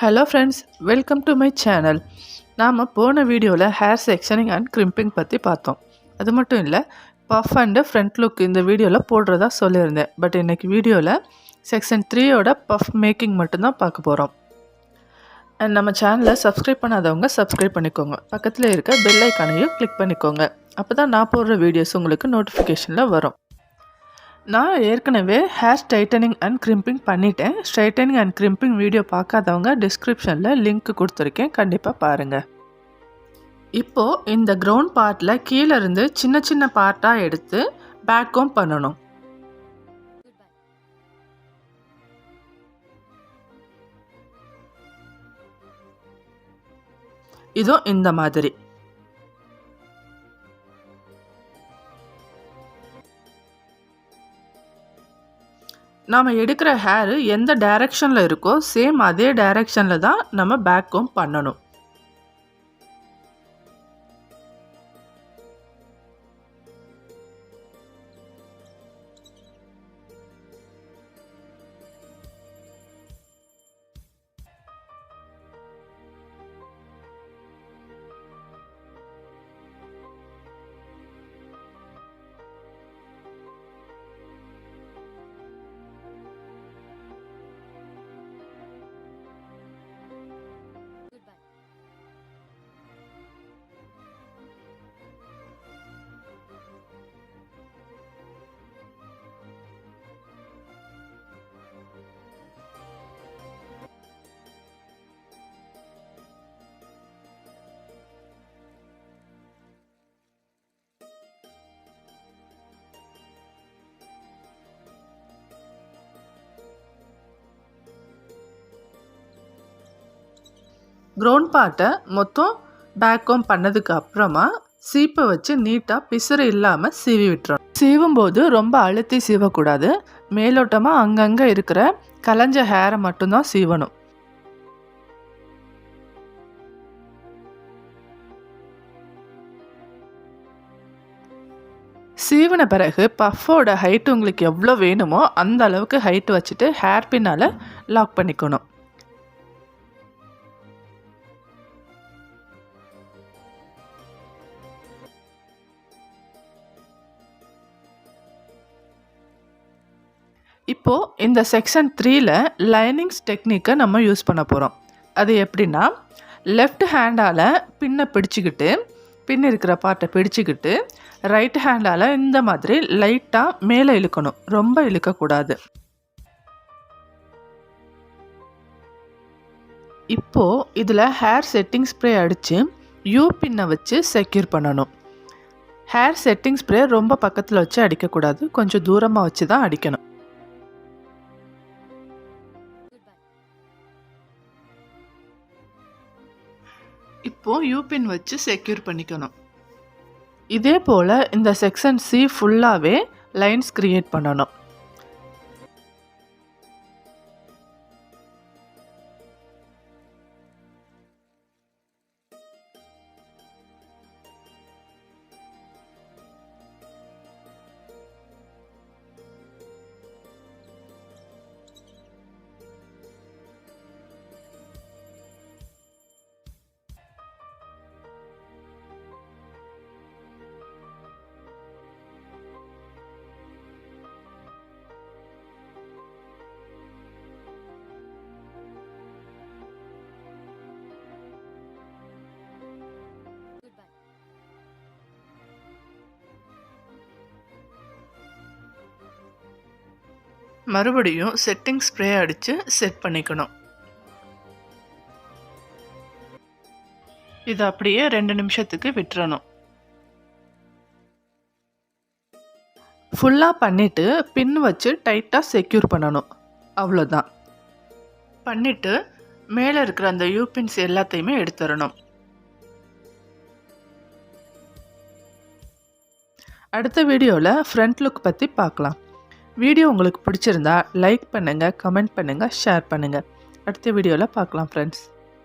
Hello friends, welcome to my channel. நாம போன வீடியோவில் ஹேர் செக்ஷனிங் அண்ட் கிரிம்பிங் பற்றி பார்த்தோம். அது மட்டும் இல்லை, பஃப் அண்டு ஃப்ரண்ட் லுக் இந்த வீடியோவில் போடுறதா சொல்லியிருந்தேன். பட் இன்றைக்கி வீடியோவில் செக்ஷன் 3யோட பஃப் மேக்கிங் மட்டும்தான் பார்க்க போகிறோம். அண்ட் நம்ம சேனலை சப்ஸ்கிரைப் பண்ணாதவங்க சப்ஸ்கிரைப் பண்ணிக்கோங்க. பக்கத்தில் இருக்க பெல் ஐக்கானையும் கிளிக் பண்ணிக்கோங்க. அப்போ தான் நான் போடுற வீடியோஸ் உங்களுக்கு நோட்டிஃபிகேஷனில் வரும். நான் ஏற்கனவே ஹேர் ஸ்ட்ரைட்டனிங் அண்ட் கிரிம்பிங் பண்ணிட்டேன். ஸ்ட்ரைட்டனிங் அண்ட் கிரிம்பிங் வீடியோ பார்க்காதவங்க டிஸ்கிரிப்ஷனில் லிங்க் கொடுத்துருக்கேன், கண்டிப்பாக பாருங்கள். இப்போது இந்த கிரவுண்ட் பார்ட்டில் கீழே இருந்து சின்ன சின்ன பார்ட்டாக எடுத்து பேக்கும் பண்ணணும். இதோ இந்த மாதிரி. நாம் எடுக்கிற ஹேரு எந்த டைரக்ஷனில் இருக்கோ சேம் அதே டைரக்ஷனில் தான் நம்ம பேக்கும் பண்ணணும். கிரவுண்ட் பார்ட்டை மொத்தம் பேக்கும் பண்ணதுக்கு அப்புறமா சீப்பை வச்சு நீட்டாக பிசுறு இல்லாமல் சீவி விட்டுறோம். சீவும் போது ரொம்ப அழுத்தி சீவக்கூடாது. மேலோட்டமாக அங்கங்கே இருக்கிற கலைஞ்ச ஹேரை மட்டும்தான் சீவணும். சீவின பிறகு பஃபோட ஹைட் உங்களுக்கு எவ்வளோ வேணுமோ அந்த அளவுக்கு ஹைட் வச்சுட்டு ஹேர் பின்னால் லாக் பண்ணிக்கணும். இப்போது இந்த செக்ஷன் 3ல் லைனிங்ஸ் டெக்னிக்கை நம்ம யூஸ் பண்ண போகிறோம். அது எப்படின்னா, லெஃப்ட் ஹேண்டால் பின்னை பிடிச்சிக்கிட்டு, பின் இருக்கிற பார்ட்டை பிடிச்சிக்கிட்டு, ரைட் ஹேண்டால் இந்த மாதிரி லைட்டாக மேலே இழுக்கணும், ரொம்ப இழுக்கக்கூடாது. இப்போது இதில் ஹேர் செட்டிங் ஸ்ப்ரே அடித்து யூ பின்னை வச்சு செக்யூர் பண்ணணும். ஹேர் செட்டிங் ஸ்ப்ரே ரொம்ப பக்கத்தில் வச்சு அடிக்கக்கூடாது, கொஞ்சம் தூரமாக வச்சு தான் அடிக்கணும். இப்போது யூபின் வச்சு செக்யூர் பண்ணிக்கணும். இதே போல் இந்த செக்ஷன் சி ஃபுல்லாகவே லைன்ஸ் கிரியேட் பண்ணணும். மறுபடியும் செட்டிங் ஸ்ப்ரே அடித்து செட் பண்ணிக்கணும். இது அப்படியே 2 நிமிஷத்துக்கு விட்டுறணும். ஃபுல்லாக பண்ணிவிட்டு பின் வச்சு டைட்டாக செக்யூர் பண்ணணும். அவ்வளோதான். பண்ணிவிட்டு மேலே இருக்கிற அந்த யூபின்ஸ் எல்லாத்தையுமே எடுத்துடணும். அடுத்த வீடியோவில் ஃப்ரண்ட் லுக் பற்றி பார்க்கலாம். வீடியோ உங்களுக்கு பிடிச்சிருந்தா லைக் பண்ணுங்கள், கமெண்ட் பண்ணுங்கள், ஷேர் பண்ணுங்கள். அடுத்த வீடியோவில் பார்க்கலாம் ஃப்ரெண்ட்ஸ்.